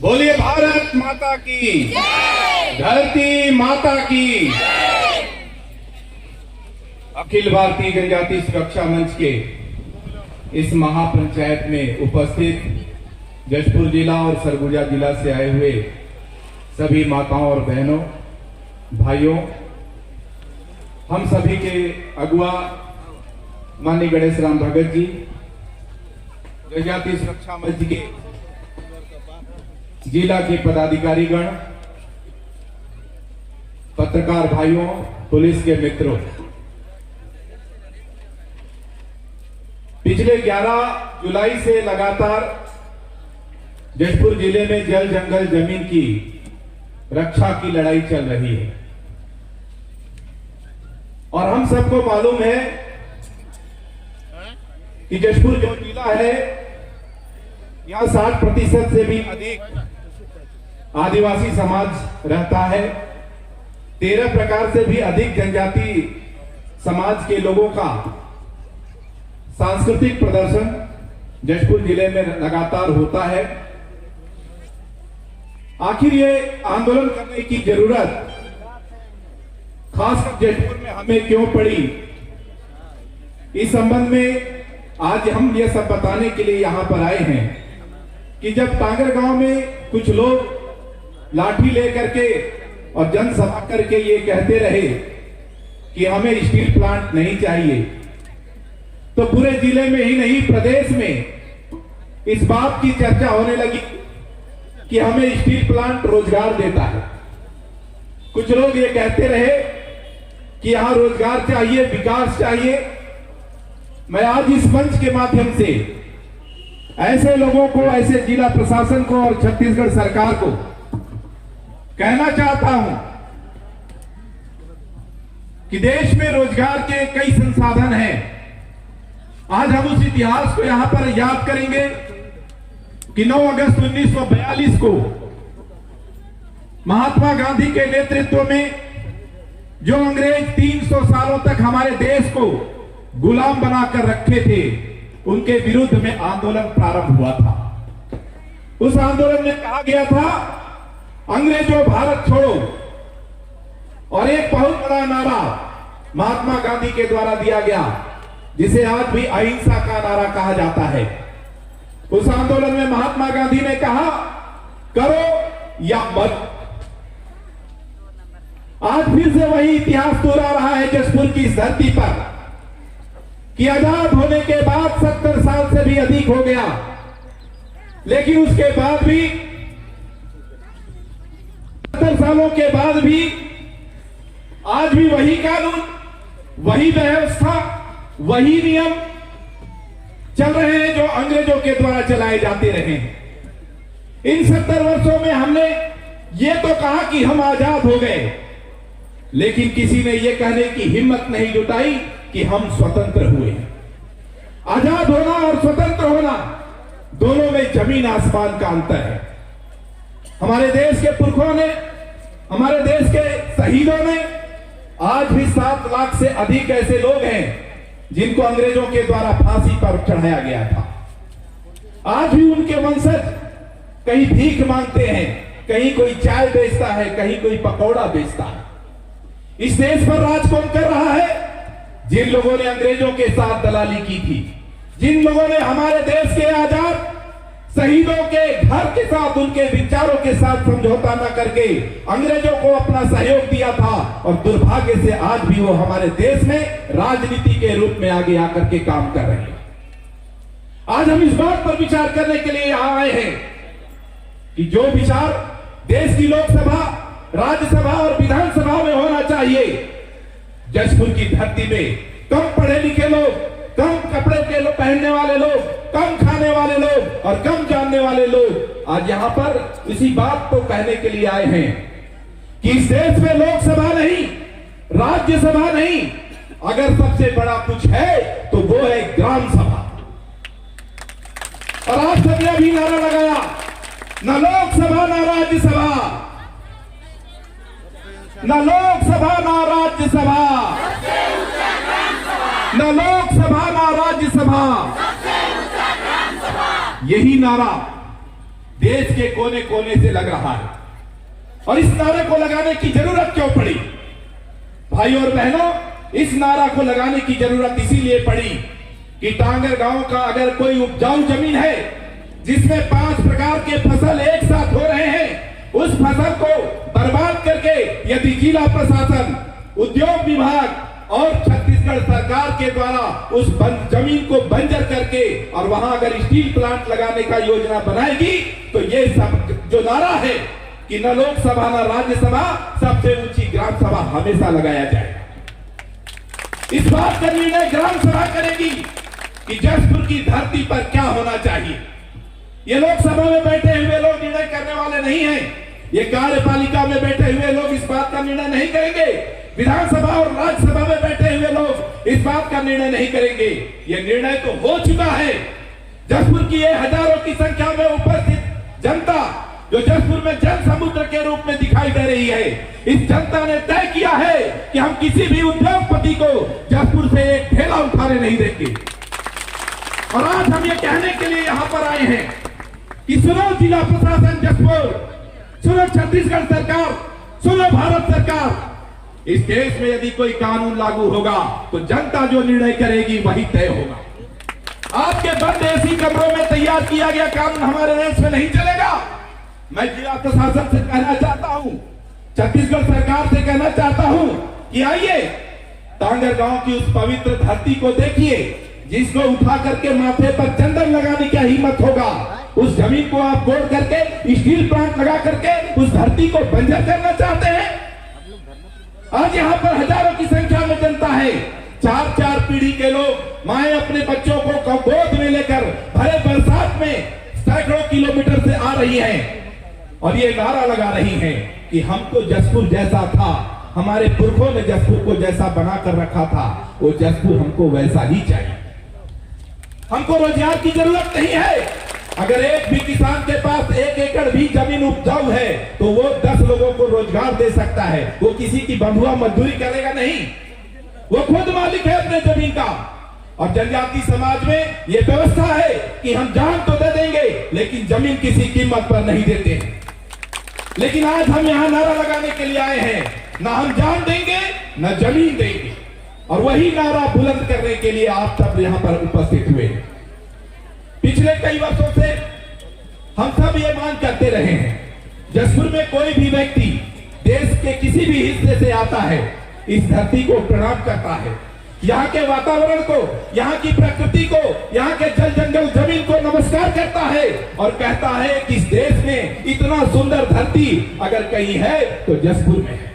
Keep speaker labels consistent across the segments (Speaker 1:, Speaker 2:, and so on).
Speaker 1: बोलिए भारत माता की, धरती माता की। अखिल भारतीय जनजाति सुरक्षा मंच के इस महापंचायत में उपस्थित जशपुर जिला और सरगुजा जिला से आए हुए सभी माताओं और बहनों, भाइयों, हम सभी के अगुआ माननीय गणेश राम भगत जी, जनजाति सुरक्षा मंच के जिला के पदाधिकारीगण, पत्रकार भाइयों, पुलिस के मित्रों, पिछले 11 जुलाई से लगातार जशपुर जिले में जल जंगल जमीन की रक्षा की लड़ाई चल रही है और हम सबको मालूम है कि जशपुर जो जिला है यहां 60% से भी अधिक आदिवासी समाज रहता है। 13 प्रकार से भी अधिक जनजाति समाज के लोगों का सांस्कृतिक प्रदर्शन जशपुर जिले में लगातार होता है। आखिर ये आंदोलन करने की जरूरत खासकर जशपुर में हमें क्यों पड़ी, इस संबंध में आज हम ये सब बताने के लिए यहां पर आए हैं कि जब टांगर गांव में कुछ लोग लाठी लेकर के और जनसभा करके ये कहते रहे कि हमें स्टील प्लांट नहीं चाहिए, तो पूरे जिले में ही नहीं प्रदेश में इस बात की चर्चा होने लगी कि हमें स्टील प्लांट रोजगार देता है। कुछ लोग ये कहते रहे कि यहां रोजगार चाहिए, विकास चाहिए। मैं आज इस मंच के माध्यम से ऐसे लोगों को, ऐसे जिला प्रशासन को और छत्तीसगढ़ सरकार को कहना चाहता हूं कि देश में रोजगार के कई संसाधन हैं। आज हम उस इतिहास को यहां पर याद करेंगे कि 9 अगस्त 1942 को महात्मा गांधी के नेतृत्व में जो अंग्रेज 300 सालों तक हमारे देश को गुलाम बनाकर रखे थे, उनके विरुद्ध में आंदोलन प्रारंभ हुआ था। उस आंदोलन में कहा गया था, अंग्रेजों भारत छोड़ो, और एक बहुत बड़ा नारा महात्मा गांधी के द्वारा दिया गया जिसे आज भी अहिंसा का नारा कहा जाता है। उस आंदोलन में महात्मा गांधी ने कहा, करो या मत। आज फिर से वही इतिहास दोहरा रहा है जशपुर की इस धरती पर कि आजाद होने के बाद 70 साल से भी अधिक हो गया, लेकिन उसके बाद भी 70 सालों के बाद भी आज भी वही कानून, वही व्यवस्था, वही नियम चल रहे हैं जो अंग्रेजों के द्वारा चलाए जाते रहे। इन 70 वर्षों में हमने ये तो कहा कि हम आजाद हो गए, लेकिन किसी ने यह कहने की हिम्मत नहीं जुटाई कि हम स्वतंत्र हुए। आजाद होना और स्वतंत्र होना दोनों में जमीन आसमान का अंतर है। हमारे देश के पुरखों ने, हमारे देश के शहीदों ने, आज भी 7 लाख से अधिक ऐसे लोग हैं जिनको अंग्रेजों के द्वारा फांसी पर चढ़ाया गया था। आज भी उनके वंशज कहीं भीख मांगते हैं, कहीं कोई चाय बेचता है, कहीं कोई पकौड़ा बेचता है। इस देश पर राज कौन कर रहा है? जिन लोगों ने अंग्रेजों के साथ दलाली की थी, जिन लोगों ने हमारे देश के आजाद शहीदों के घर के साथ, उनके विचारों के साथ समझौता न करके अंग्रेजों को अपना सहयोग दिया था, और दुर्भाग्य से आज भी वो हमारे देश में राजनीति के रूप में आगे आकर के काम कर रहे हैं। आज हम इस बात पर विचार करने के लिए यहां आए हैं कि जो विचार देश की लोकसभा, राज्यसभा और विधानसभा में होना चाहिए, जशपुर की धरती में कम पढ़े लिखे लोग, कम कपड़े के पहनने वाले लोग, कम खाने वाले लोग और कम जानने वाले लोग आज यहां पर इसी बात को कहने के लिए आए हैं कि इस देश में लोकसभा नहीं, राज्यसभा नहीं, अगर सबसे बड़ा कुछ है तो वो है ग्राम सभा। और आज सबने भी नारा लगाया, न लोकसभा न राज्यसभा, न लोकसभा न राज्यसभा, न लोकसभा न राज्यसभा, यही नारा देश के कोने कोने से लग रहा है। और इस नारे को लगाने की जरूरत क्यों पड़ी भाई और बहनों? इस नारा को लगाने की जरूरत इसीलिए पड़ी कि टांगर गांव का अगर कोई उपजाऊ जमीन है जिसमें 5 प्रकार के फसल एक साथ हो रहे हैं, उस फसल को बर्बाद करके यदि जिला प्रशासन, उद्योग विभाग और छत्तीसगढ़ सरकार के द्वारा उस जमीन को बंजर करके और वहां अगर स्टील प्लांट लगाने का योजना बनाएगी तो ये सब जो नारा है कि न लोकसभा न राज्यसभा, सबसे ऊंची ग्राम सभा हमेशा लगाया जाएगा। इस बात का निर्णय ग्राम सभा करेगी कि जसपुर की धरती पर क्या होना चाहिए। ये लोकसभा में बैठे हुए लोग निर्णय करने वाले नहीं हैं। ये कार्यपालिका में बैठे हुए लोग इस बात का निर्णय नहीं करेंगे। विधानसभा और राज्यसभा में बैठे हुए लोग इस बात का निर्णय नहीं करेंगे। ये निर्णय तो हो चुका है। जसपुर की ये हजारों की संख्या में उपस्थित जनता जो जसपुर में जन समुद्र के रूप में दिखाई दे रही है, इस जनता ने तय किया है कि हम किसी भी उद्योगपति को जसपुर से एक ठेला उठाने नहीं देंगे। और आज हम ये कहने के लिए यहां पर आए हैं कि सुनो जिला प्रशासन जसपुर, सुनो छत्तीसगढ़ सरकार, सुनो भारत सरकार, इस देश में यदि कोई कानून लागू होगा तो जनता जो निर्णय करेगी वही तय होगा। आपके बंद एसी कमरों में तैयार किया गया कानून हमारे देश में नहीं चलेगा। मैं जिला प्रशासन से कहना चाहता हूं, छत्तीसगढ़ सरकार से कहना चाहता हूं कि आइए टांगर गांव की उस पवित्र धरती को देखिए जिसको उठा करके माथे पर चंदन लगाने की हिम्मत होगा। उस जमीन को आप गोड़ करके स्टील प्लांट लगा करके उस धरती को बंजर करना चाहते हैं। आज यहाँ पर हजारों की संख्या में जनता है। 4-4 पीढ़ी के लोग माए अपने बच्चों को गोद में लेकर भरे बरसात में सैकड़ों किलोमीटर से आ रही हैं और ये नारा लगा रही हैं कि हमको जसपुर जैसा था, हमारे पुरखों ने जसपुर को जैसा बनाकर रखा था, वो जसपुर हमको वैसा ही चाहिए। हमको रोजगार की जरूरत नहीं है। अगर एक भी किसान के पास 1 एकड़ भी जमीन उपजाऊ है तो वो 10 लोगों को रोजगार दे सकता है। वो किसी की बंधुआ मजदूरी करेगा नहीं, वो खुद मालिक है अपने जमीन का। और जनजाति समाज में ये व्यवस्था है कि हम जान तो दे देंगे लेकिन जमीन किसी कीमत पर नहीं देते हैं। लेकिन आज हम यहाँ नारा लगाने के लिए आए हैं, ना हम जान देंगे न जमीन देंगे। और वही नारा बुलंद करने के लिए आप सब यहाँ पर उपस्थित हुए। पिछले कई वर्षों से हम सब ये मांग करते रहे हैं, जसपुर में कोई भी व्यक्ति देश के किसी भी हिस्से से आता है, इस धरती को प्रणाम करता है, यहाँ के वातावरण को, यहाँ की प्रकृति को, यहाँ के जल जंगल जमीन को नमस्कार करता है और कहता है कि इस देश में इतना सुंदर धरती अगर कहीं है तो जसपुर में है।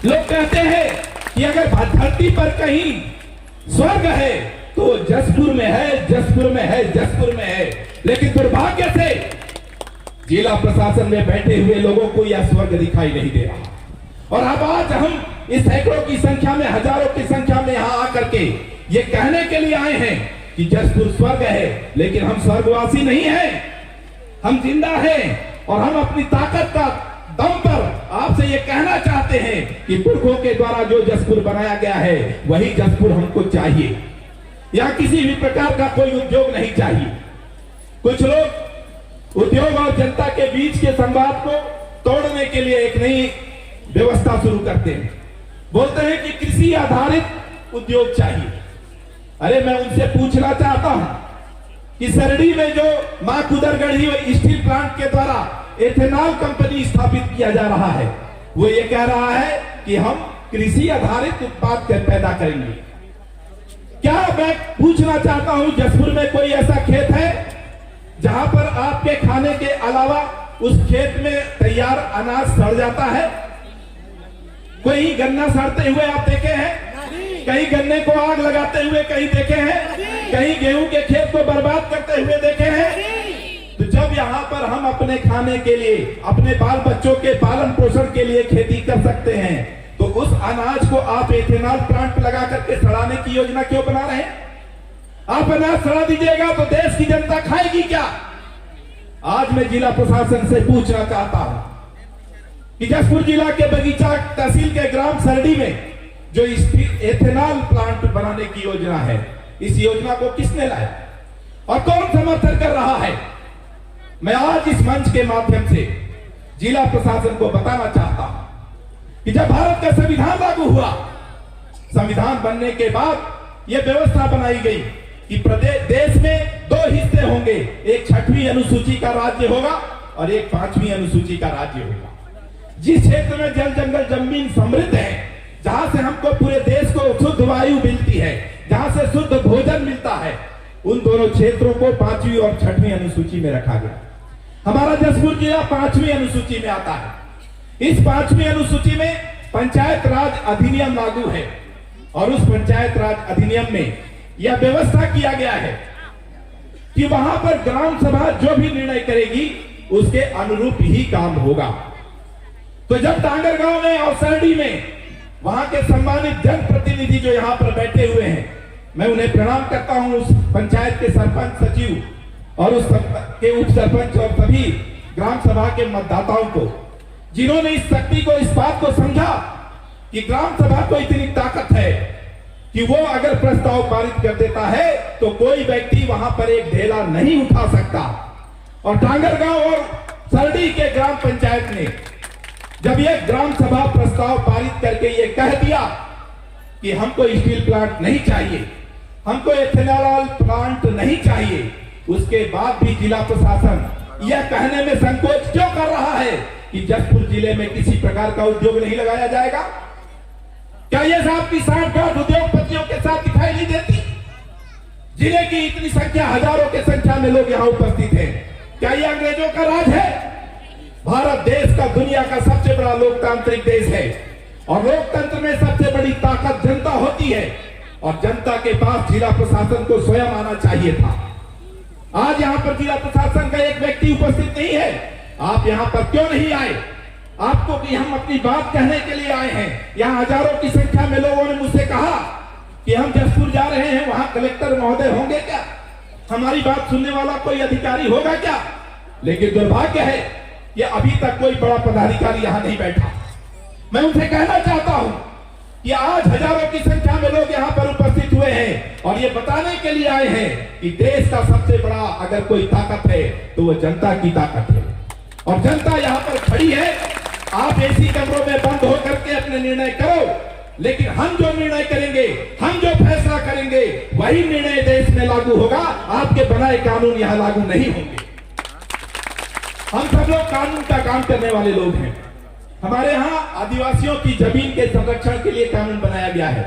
Speaker 1: लोग कहते हैं कि अगर धरती पर कहीं स्वर्ग है तो जसपुर में है, जसपुर में है, जसपुर में है। लेकिन दुर्भाग्य से जिला प्रशासन में बैठे हुए लोगों को यह स्वर्ग दिखाई नहीं दे रहा। और अब आज हम इस सैकड़ों की संख्या में, हजारों की संख्या में यहाँ आकर के ये कहने के लिए आए हैं कि जसपुर स्वर्ग है, लेकिन हम स्वर्गवासी नहीं हैं, हम जिंदा हैं। और हम अपनी ताकत का दम पर आपसे ये कहना चाहते हैं कि पुरखों के द्वारा जो जसपुर बनाया गया है वही जसपुर हमको चाहिए। यहाँ किसी भी प्रकार का कोई उद्योग नहीं चाहिए। कुछ लोग उद्योग और जनता के बीच के संवाद को तोड़ने के लिए एक नई व्यवस्था शुरू करते हैं, बोलते हैं कि कृषि आधारित उद्योग चाहिए। अरे मैं उनसे पूछना चाहता हूं कि सरडी में जो मां कुदरगढ़ी स्टील प्लांट के द्वारा एथेनॉल कंपनी स्थापित किया जा रहा है, वो ये कह रहा है कि हम कृषि आधारित उत्पाद पैदा करेंगे। क्या मैं पूछना चाहता हूं, जसपुर में कोई ऐसा खेत है जहां पर आपके खाने के अलावा उस खेत में तैयार अनाज सड़ जाता है? कोई गन्ना सड़ते हुए आप देखे हैं? कहीं गन्ने को आग लगाते हुए कहीं देखे हैं? कहीं गेहूं के खेत को बर्बाद करते हुए देखे हैं? तो जब यहाँ पर हम अपने खाने के लिए, अपने बाल बच्चों के पालन पोषण के लिए खेती कर सकते हैं, तो उस अनाज को आप एथेनॉल प्लांट लगा करके सड़ाने की योजना क्यों बना रहे हैं? आप अनाज सड़ा दीजिएगा तो देश की जनता खाएगी क्या? आज मैं जिला प्रशासन से पूछना चाहता हूं कि जसपुर जिला के बगीचा तहसील के ग्राम सरडी में जो एथेनॉल प्लांट बनाने की योजना है, इस योजना को किसने लाया और कौन समर्थन कर रहा है? मैं आज इस मंच के माध्यम से जिला प्रशासन को बताना चाहता हूं कि जब भारत का संविधान लागू हुआ, संविधान बनने के बाद यह व्यवस्था बनाई गई कि प्रदेश देश में 2 हिस्से होंगे, एक 6वीं अनुसूची का राज्य होगा और एक 5वीं अनुसूची का राज्य होगा। जिस क्षेत्र में जल जंगल जमीन समृद्ध है, जहां से हमको पूरे देश को शुद्ध वायु मिलती है, जहां से शुद्ध भोजन मिलता है, उन दोनों क्षेत्रों को 5वीं और 6वीं अनुसूची में रखा गया। हमारा जसपुर जिला 5वीं अनुसूची में आता है। इस 5वीं अनुसूची में पंचायत राज अधिनियम लागू है और उस पंचायत राज अधिनियम में यह व्यवस्था किया गया है कि वहां पर ग्राम सभा जो भी निर्णय करेगी उसके अनुरूप ही काम होगा। तो जब टांगरगांव में और सरडी में वहां के सम्मानित जनप्रतिनिधि जो यहां पर बैठे हुए हैं, मैं उन्हें प्रणाम करता हूं, उस पंचायत के सरपंच, सचिव और उस के उप सरपंच और सभी ग्राम सभा के मतदाताओं को, जिन्होंने इस शक्ति को, इस बात को समझा कि ग्राम सभा को इतनी ताकत है कि वो अगर प्रस्ताव पारित कर देता है तो कोई व्यक्ति वहां पर एक ढेला नहीं उठा सकता। और टांगरगांव और सरडी के ग्राम पंचायत ने जब ये ग्राम सभा प्रस्ताव पारित करके ये कह दिया कि हमको स्टील प्लांट नहीं चाहिए, हमको एथेनॉल प्लांट नहीं चाहिए, उसके बाद भी जिला प्रशासन यह कहने में संकोच क्यों कर रहा है कि जसपुर जिले में किसी प्रकार का उद्योग नहीं लगाया जाएगा? क्या यह साहब की साठ-गांठ उद्योगपतियों के साथ दिखाई नहीं देती? जिले की इतनी संख्या, हजारों की संख्या में लोग यहां उपस्थित हैं। क्या यह अंग्रेजों का राज है? भारत देश का दुनिया का सबसे बड़ा लोकतांत्रिक देश है और लोकतंत्र में सबसे बड़ी ताकत जनता होती है और जनता के पास जिला प्रशासन को स्वयं आना चाहिए था। आज यहां पर जिला प्रशासन का एक व्यक्ति उपस्थित नहीं है। आप यहां पर क्यों नहीं आए? आपको कि हम अपनी बात कहने के लिए आए हैं। यहां हजारों की संख्या में लोगों ने मुझसे कहा कि हम जसपुर जा रहे हैं, वहां कलेक्टर महोदय होंगे क्या? हमारी बात सुनने वाला कोई अधिकारी होगा क्या? लेकिन दुर्भाग्य है कि अभी तक कोई बड़ा पदाधिकारी यहां नहीं बैठा। मैं उनसे कहना चाहता हूं कि आज हजारों की संख्या में लोग यहां पर उपस्थित हुए हैं और ये बताने के लिए आए हैं कि देश का सबसे बड़ा अगर कोई ताकत है तो वो जनता की ताकत है और जनता यहां पर खड़ी है। आप एसी कमरों में बंद होकर के अपने निर्णय करो, लेकिन हम जो निर्णय करेंगे, हम जो फैसला करेंगे, वही निर्णय देश में लागू होगा। आपके बनाए कानून यहां लागू नहीं होंगे। हम सब लोग कानून का काम करने वाले लोग हैं। हमारे यहां आदिवासियों की जमीन के संरक्षण के लिए कानून बनाया गया है,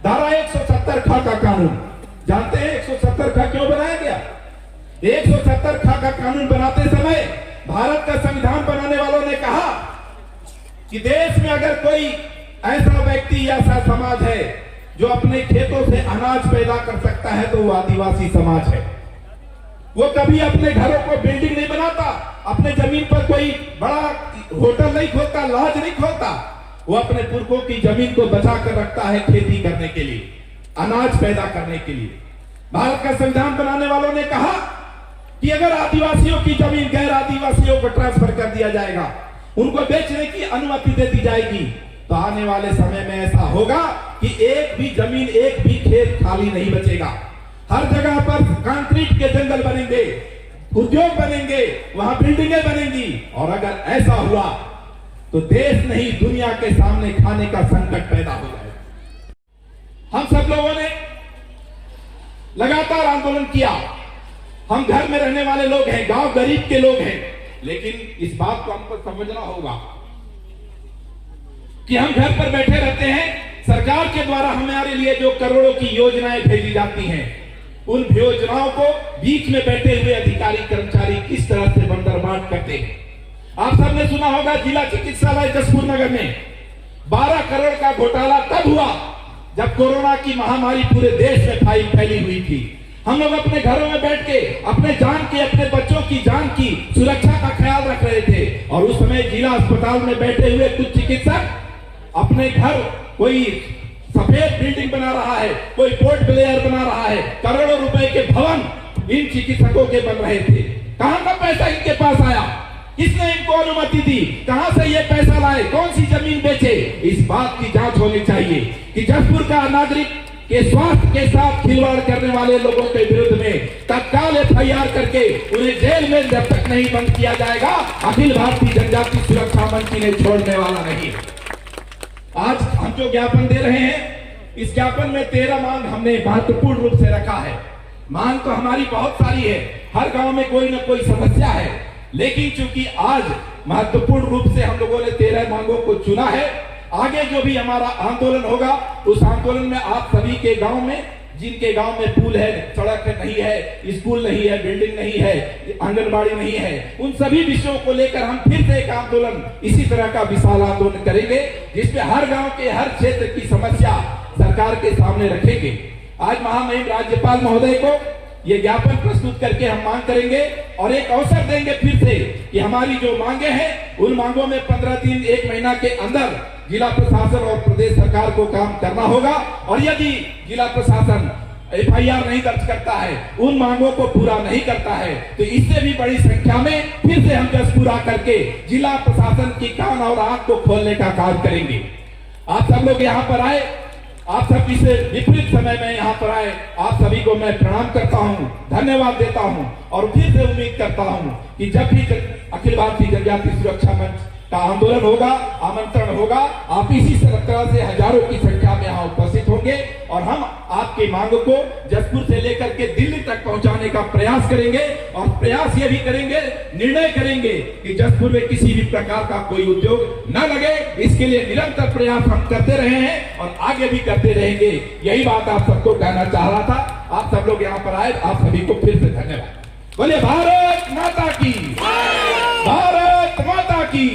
Speaker 1: धारा 170 ख का कानून। जानते हैं 170 ख क्यों बनाया गया? 170 ख का कानून बनाते समय भारत का संविधान बनाने वालों ने कहा कि देश में अगर कोई ऐसा व्यक्ति या ऐसा समाज है जो अपने खेतों से अनाज पैदा कर सकता है तो वो आदिवासी समाज है। वो कभी अपने घरों को बिल्डिंग नहीं बनाता, अपने जमीन पर कोई बड़ा होटल नहीं खोलता, लॉज नहीं खोलता। वो अपने पुरखों की जमीन को बचा कर रखता है खेती करने के लिए, अनाज पैदा करने के लिए। भारत का संविधान बनाने वालों ने कहा कि अगर आदिवासियों की जमीन गैर आदिवासियों को ट्रांसफर कर दिया जाएगा, उनको बेचने की अनुमति दे दी जाएगी, तो आने वाले समय में ऐसा होगा कि एक भी जमीन, एक भी खेत खाली नहीं बचेगा। हर जगह पर कंक्रीट के जंगल बनेंगे, उद्योग बनेंगे, वहां बिल्डिंगें बनेंगी और अगर ऐसा हुआ तो देश नहीं दुनिया के सामने खाने का संकट पैदा हो जाएगा। हम सब लोगों ने लगातार आंदोलन किया। हम घर में रहने वाले लोग हैं, गांव गरीब के लोग हैं, लेकिन इस बात को हमको समझना होगा कि हम घर पर बैठे रहते हैं। सरकार के द्वारा हमारे लिए जो करोड़ों की योजनाएं भेजी जाती हैं, उन योजनाओं को बीच में बैठे हुए अधिकारी कर्मचारी किस तरह से बंदरबांट करते हैं। आप सबने सुना होगा जिला चिकित्सालय जसपुर नगर में 12 करोड़ का घोटाला तब हुआ जब कोरोना की महामारी पूरे देश में फैली हुई थी। हम लोग अपने घरों में बैठ के अपने जान की, अपने बच्चों की जान की सुरक्षा का ख्याल रख रहे थे और उस समय जिला अस्पताल में बैठे हुए कुछ चिकित्सक अपने घर कोई सफेद बिल्डिंग बना रहा है, कोई पोर्ट ब्लेयर बना रहा है, करोड़ों रुपए के भवन इन चिकित्सकों के बन रहे थे। कहां का पैसा इनके पास आया? किसने इनको अनुमति दी? कहां से ये पैसा लाए? कौन सी जमीन बेचे? इस बात की जांच होनी चाहिए कि जसपुर का नागरिक कि स्वास्थ्य के साथ खिलवाड़ करने वाले लोगों के विरुद्ध में तत्काल FIR करके उन्हें जेल में जब तक नहीं बंद किया जाएगा, अखिल भारतीय जनजाति सुरक्षा मंच ने छोड़ने वाला नहीं। आज हम जो ज्ञापन दे रहे हैं, इस ज्ञापन में 13 मांग हमने महत्वपूर्ण रूप से रखा है। मांग तो हमारी बहुत सारी है, हर गांव में कोई ना कोई समस्या है, लेकिन चूंकि आज महत्वपूर्ण रूप से हम लोगों ने 13 मांगों को चुना है, आगे जो भी हमारा आंदोलन होगा, उस आंदोलन में आप सभी के गांव में, जिनके गांव में पुल है, सड़क नहीं है, स्कूल नहीं है, बिल्डिंग नहीं है, आंगनबाड़ी नहीं है, उन सभी विषयों को लेकर हम फिर से एक आंदोलन, इसी तरह का विशाल आंदोलन करेंगे, जिसमें हर गांव के हर क्षेत्र की समस्या सरकार के सामने रखेंगे। आज महामहिम राज्यपाल महोदय को ये ज्ञापन प्रस्तुत करके हम मांग करेंगे और एक अवसर देंगे फिर से कि हमारी जो मांगे हैं, उन मांगों में 15 दिन 1 महीना के अंदर जिला प्रशासन और प्रदेश सरकार को काम करना होगा, और यदि जिला प्रशासन FIR नहीं दर्ज करता है, उन मांगों को पूरा नहीं करता है, तो इससे भी बड़ी संख्या में फिर से हम जस पूरा करके जिला प्रशासन की कान और आंख को खोलने का काम करेंगे। आप सब लोग यहाँ पर आए, आप सब इस विपरीत समय में यहाँ पर आए, आप सभी को मैं प्रणाम करता हूँ, धन्यवाद देता हूँ और फिर से उम्मीद करता हूँ कि जब भी अखिल भारतीय जनजाति सुरक्षा मंच का आंदोलन होगा, आमंत्रण होगा, आप इसी तरह से हजारों की संख्या में यहाँ उपस्थित होंगे और हम आपकी मांग को जसपुर से लेकर के दिल्ली तक पहुंचाने का प्रयास करेंगे। और प्रयास ये भी करेंगे, निर्णय करेंगे कि जसपुर में किसी भी प्रकार का कोई उद्योग न लगे, इसके लिए निरंतर प्रयास हम करते रहे हैं और आगे भी करते रहेंगे। यही बात आप सबको कहना चाह रहा था। आप सब लोग यहाँ पर आए, आप सभी को फिर से धन्यवाद। बोले भारत माता की, भारत माता की।